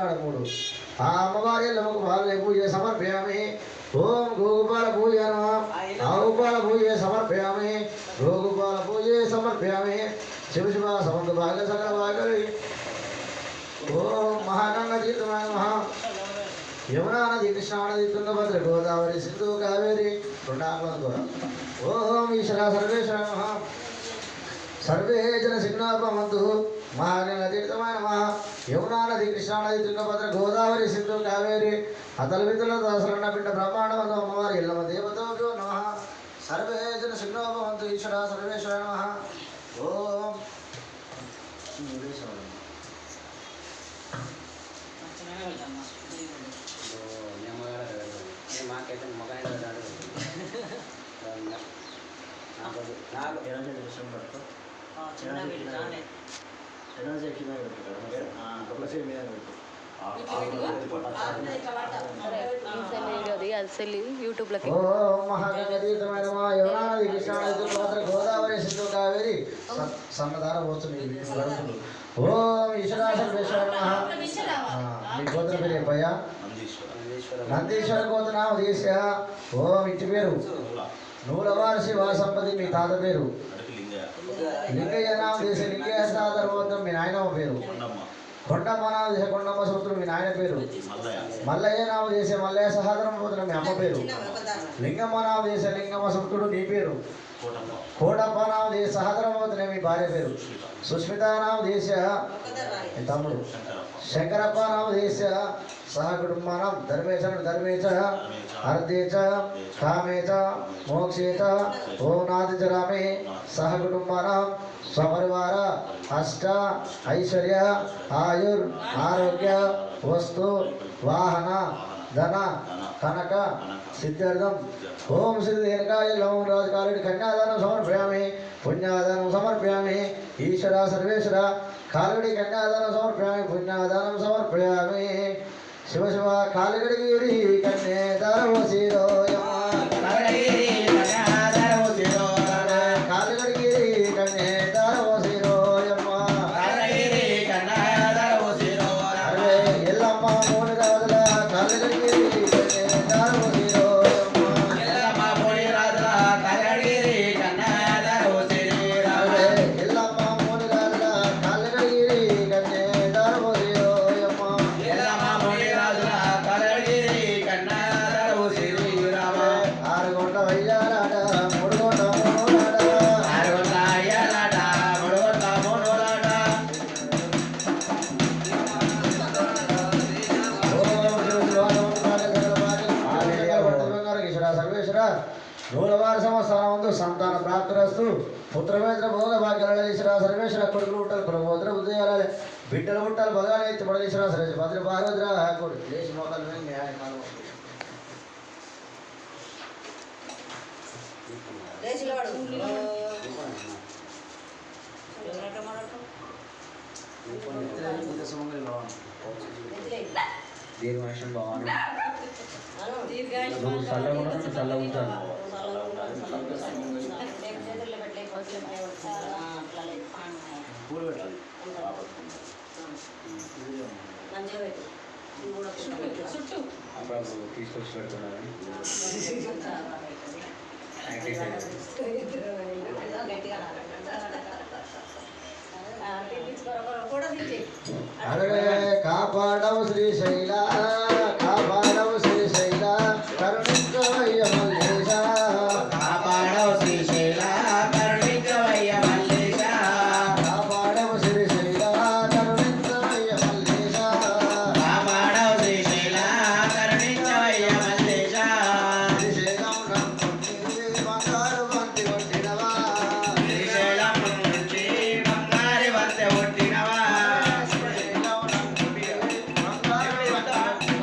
అమ్మవారి పాలు పూజ సమర్పయామి. ఓం గోపాల పూజ ఆవుపాల పూజ సమర్పయామి. గోపాల పూజ సమర్పయామి. శివ శివ సమంత భాగ సకల భాగరి. ఓం మహాగంగ తీర్థమాయ మహా యమునా నది కృష్ణా నది తుంగభద్ర గోదావరి సింధు కావేరి రుణాకుల. ఓం ఈశ్వర సర్వేశ్వర మహా సర్వే జన సిగ్నాపమంతు. మహాగంగ తీర్థమాయ నమ. యమునా నది కృష్ణా నది తుంగభద్ర గోదావరి సింధు కావేరి అతల విధుల దాసరణ పిండ బ్రహ్మాండమందు అమ్మవారి ఎల్లమ్మ దేవతోభ్యో నమ. సర్వే జన సిగ్నాపమంతు. ఈశ్వర సర్వేశ్వర నమ. ఓం మాకైతే మగ గోదావరి సింధు కావేరి సన్నదార పోతుంది. ఓం ఈశ్వర సర్వేశ్వర మీ గోత్ర పేరు ఏపయ్యా? నందీశ్వర గోత్ర దేశ. ఓం ఇంటి పేరు నూలవారి శివ సంపతి. మీ తాత పేరు లింగయ్య నామ దేశ లింగయ్య సాదరవోత్తం. మీ నాయనమ్మ పేరు కొండమ్మ నామ దేశ కొండమ్మ సూత్రం. మీ నాయన పేరు మల్లయ్య నామ దేశ మల్లయ్య సహోదరం పోతున్న. మీ అమ్మ పేరు లింగమ్మ నామ దేశ లింగమ్మ సూత్రుడు. నీ పేరు కోటప్ప నామ దేశ సహోదరం పోతున్న. మీ భార్య పేరు సుస్మిత నామ దేశ. మీ తమ్ముడు శంకరప్ప నామ దేశ సహ కుటుంబానం ధర్మేచ ధర్మేచ అర్ధేచ కామేచ మోక్షేచ ఓం నాదిచరామే సహ కుటుంబానం స్వపరివార అష్ట ఐశ్వర్య ఆయుర్ ఆరోగ్య వస్తు వాహన ధన కనక సిద్ధార్థం. ఓం శ్రీ రేణుకాయ లవం రాజకారుడి కన్యాదానం సమర్పయామి. పుణ్యాదానం సమర్పయామి. ఈశ్వర సర్వేశ్వర కాలుడి కన్యాదానం సమర్పయామి. పుణ్యాదానం సమర్పయామి. శివ శివ కాలుగడిగిరి కన్యాదానమోసిరో నూలవారి సంవత్సరం సంతాన ప్రాప్తిరస్తు. పుత్రవేత్ర భోగ భాగ్యాల ఈశ్వర సర్వేశ్వర కొడుకులు పుట్టాలి. ప్రభుత్ర ఉదయాలి బిడ్డలు పుట్టాలి. బగాలి ఎత్తి పడలు ఈశ్వర సర్వేశ్వర భద్ర భాగవద్ర కొడు దేశ మోకాలు దీర్ఘాయుషం బాగుంది. చల్లగా చల్లగా ఉంటాను. అప్పుడు తీసుకొచ్చి పెడుతున్నారని కాపాడవు శ్రీశైల కాపాడవు శ్రీశైల కరుణించవయ్య మల్లేశ. కాపాడవు శ్రీశైల కరుణించవయ్య మల్లేశ. కాపాడవు శ్రీశైల కరుణించవయ్య మల్లేశ. కాపాడవు శ్రీశైల కరుణించవయ్య మల్లేశ. శ్రీశైలం నుంచి బంగారు బంతి కొట్టినవా. శ్రీశైలం నుంచి బంగారు బంతి కొట్టినవా. శ్రీశైలం నుంచి బంగారు బంతి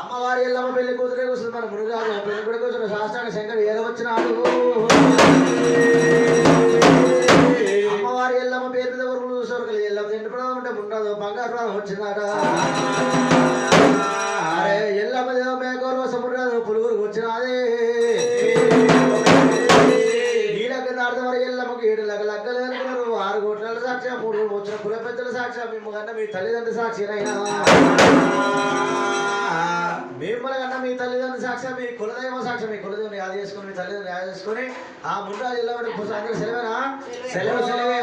అమ్మవారి ఎల్లమ్మ పెళ్లి కూతురే కూర్చుంది మన మునుగాదు పెళ్లి కూడా కూర్చున్న శాస్త్రాన్ని శంకర్ ఏదవచ్చినాడు అమ్మవారి ఎల్లమ్మ పేరు మీద ఊరు చూసే ఎల్లమ్మ తిండి ప్రధానం అంటే ఉండదు బంగారు ప్రధానం వచ్చిందట అరే ఎల్లమ్మ దేవ మేకూరు సముద్రాలు పులుగురు వచ్చినది నీళ్ళకి దాడితే మరి ఎల్లమ్మకి 7 లగ్గలు అనుకున్నారు 6 కోట్ల సాక్షి 3 వచ్చిన కుల పెద్దల సాక్షి మేము కన్నా మీ తల్లిదండ్రుల సాక్షినైనా మిమ్మల్ని కన్నా మీ తల్లిదండ్రుల సాక్షి మీ కులదైవ సాక్షి మీ కులదేవుని యాద చేసుకుని మీ తల్లిదండ్రులు యాద చేసుకుని ఆ ముందు జిల్లా సెలవేనా సెలవే